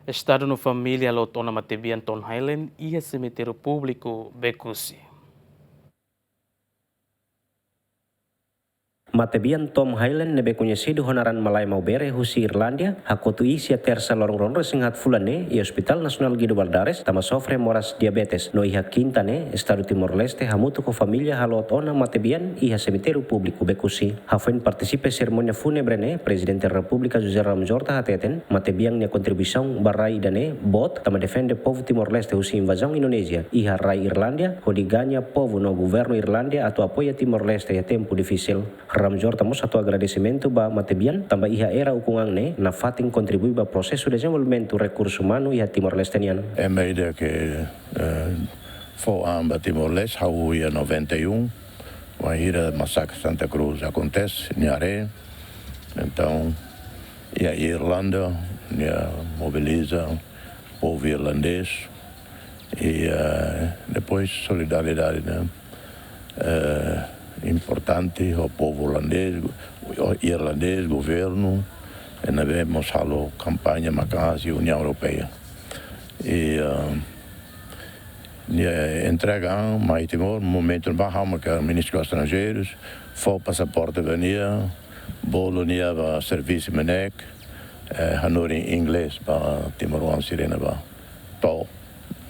Estado no família lotona matebian Tom Highland e cemitério público Becusi. Matebian Tom Highland nebe conhecido honoran Malay Maubere husi Irlandia hakotu isi tersa lorong ronro singat fulane e Hospital Nasional Guido Baldares tama sofre moras diabetes no iha quintane Estado Timor Leste hamutu ko familia halot ona matebian iha cemitério público Becusi hafen participe ceremonia funebre ne Presidente da República José Ramos Horta hateten matebian nia contribuição barai dane bot tama defende povo Timor Leste husi invasão Indonesia iha rai Irlandia hodi ganha povo no governo Irlandia atau apoia Timor Leste ya tempo difícil. Ramjor tamo satu agradecimento ba matebian tamba iha era ukungang ne na fating contribui ba processo de desenvolvimento recurso humano iha Timor Lestenian. É meio que foi a Timor Leste, hau ia 91, a ira massacre Santa Cruz acontece em Aré, então e a Irlanda mobiliza o povo irlandês e depois solidariedade, né? Importante o povo irlandês, governo, e nós vemos a campanha Macas e União Europeia. E entregar mais Timor, momento no que o ministro dos Estrangeiros, foi o passaporte venia, bolo nia serviço menek, hanor em inglês para Timor sirena ba, to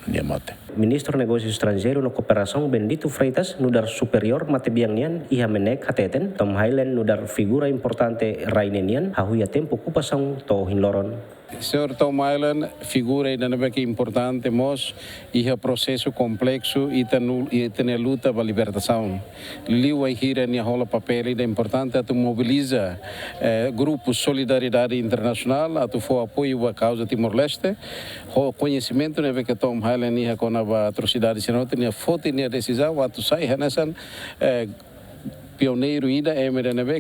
nia mate. Ministro Negócios Estrangeiros no Cooperação Bendito Freitas nudar superior matebiangian iha menek hateten Tom Highland nudar figura importante rainenian hahuia tempo ocupação to hinloron. Senhor Tom Highland, figura que importante, mas é processo complexo e tem luta pela libertação. Liu aí hira nia rola papel é importante a mobiliza grupos solidariedade internacional a for apoio à causa Timor-Leste. O conhecimento que Tom Highland ia com a atrocidade senão tinha foto nia decisão a tu sai nessa pioneiro ainda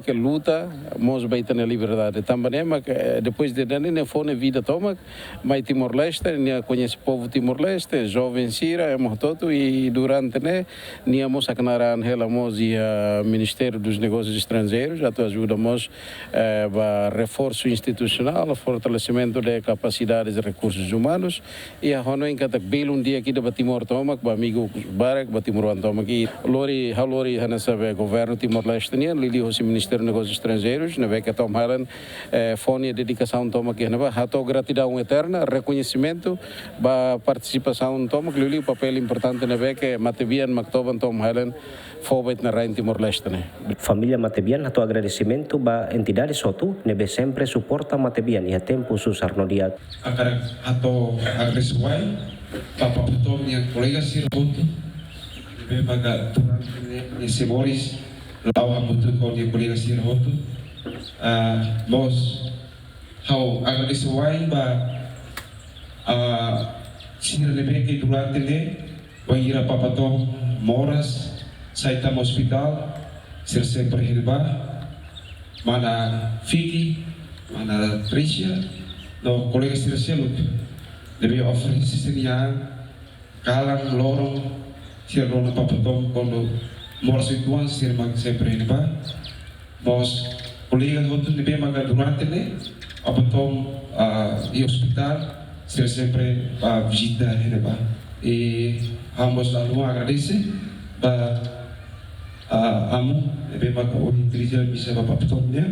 que luta mas vai ter a liberdade também mas depois de dane foi vida toma mas Timor-Leste nia conhece povo Timor-Leste jovem sira todo e durante né nia mos acnaran helamos e Ministério dos Negócios Estrangeiros atu ajudamos para reforço institucional fortalecimento de capacidades de recursos humanos e a hono em cada belo dia aqui de Timor toma com amigo Barak Timor toma aqui lori hanasa governo Timor-Leste lili o Ministério dos Negócios Estrangeiros na vez que Tom Highland fone a dedicação toma que na hato gratidão eterna reconhecimento ba participação toma que lili o papel importante na vez que matebian maktoban Tom Highland fobet na rain Timor-Leste né. Família matebian hato agradecimento ba entidade sotu nebe sempre suporta matebian iha tempo susar no dia. Akara hato agradecimento papa puto minha colega sirvoto nebe baga nesse Boris lau hamutu ko dia colega sirvoto nós hau agradecimento ba sir nebe que durante ne bangira papa to moras Saitama Hospital, ser sempre hilba, mana Fiki, mana Tricia, no colega sirselut, deve oferecer sistemia, kalang lorong, sirrona papatom quando mora situan sir mag sempre hilba, mas colega hotu deve maga durante ne, papatom e hospital, ser sempre visita hilba, e ambos lalu agradece, amo bem maka Tricia bisa bapak petoknya.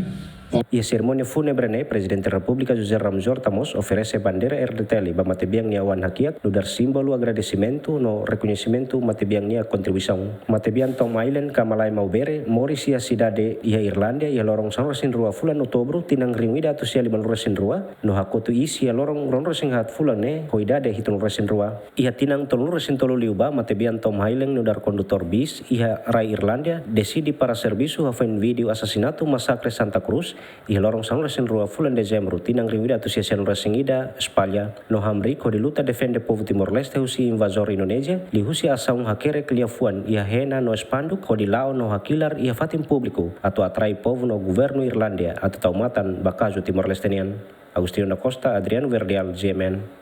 E a cerimônia fúnebre ne Presidente da República José Ramos Horta oferece bandeira RDTL ba matebiang nia wan hakiak no dar símbolo agradecimento no reconhecimento matebiang nia contribuição. Matebiang Tom Highland ka Malay Maubere moris ia cidade ia Irlandia ia lorong San Rosin Rua fulan outubro tinang ringuida tu sia 5 Rosin Rua no hakotu isi ia lorong ron Rosin hat fulan ne hoidade hitun Rosin Rua. Ia tinang tolong Rosin tolu liuba matebiang Tom Highland no dar condutor bis ia rai Irlandia decidi para serviço hafen video assassinato massacre Santa Cruz i lorong San Rosin Rua fulan dezembro tinang ringuida tu sia San Rosin ida Espalha no hamri ko di luta defende povo Timor-Leste husi invasor Indonesia li husi asaung hakere kliafuan ia hena no espanduk ko di lao no hakilar ia fatim público atau atrai povo no governo Irlandia atau taumatan bakazo Timor-Lestenian. Agustino da Costa, Adriano Verdial, GMN.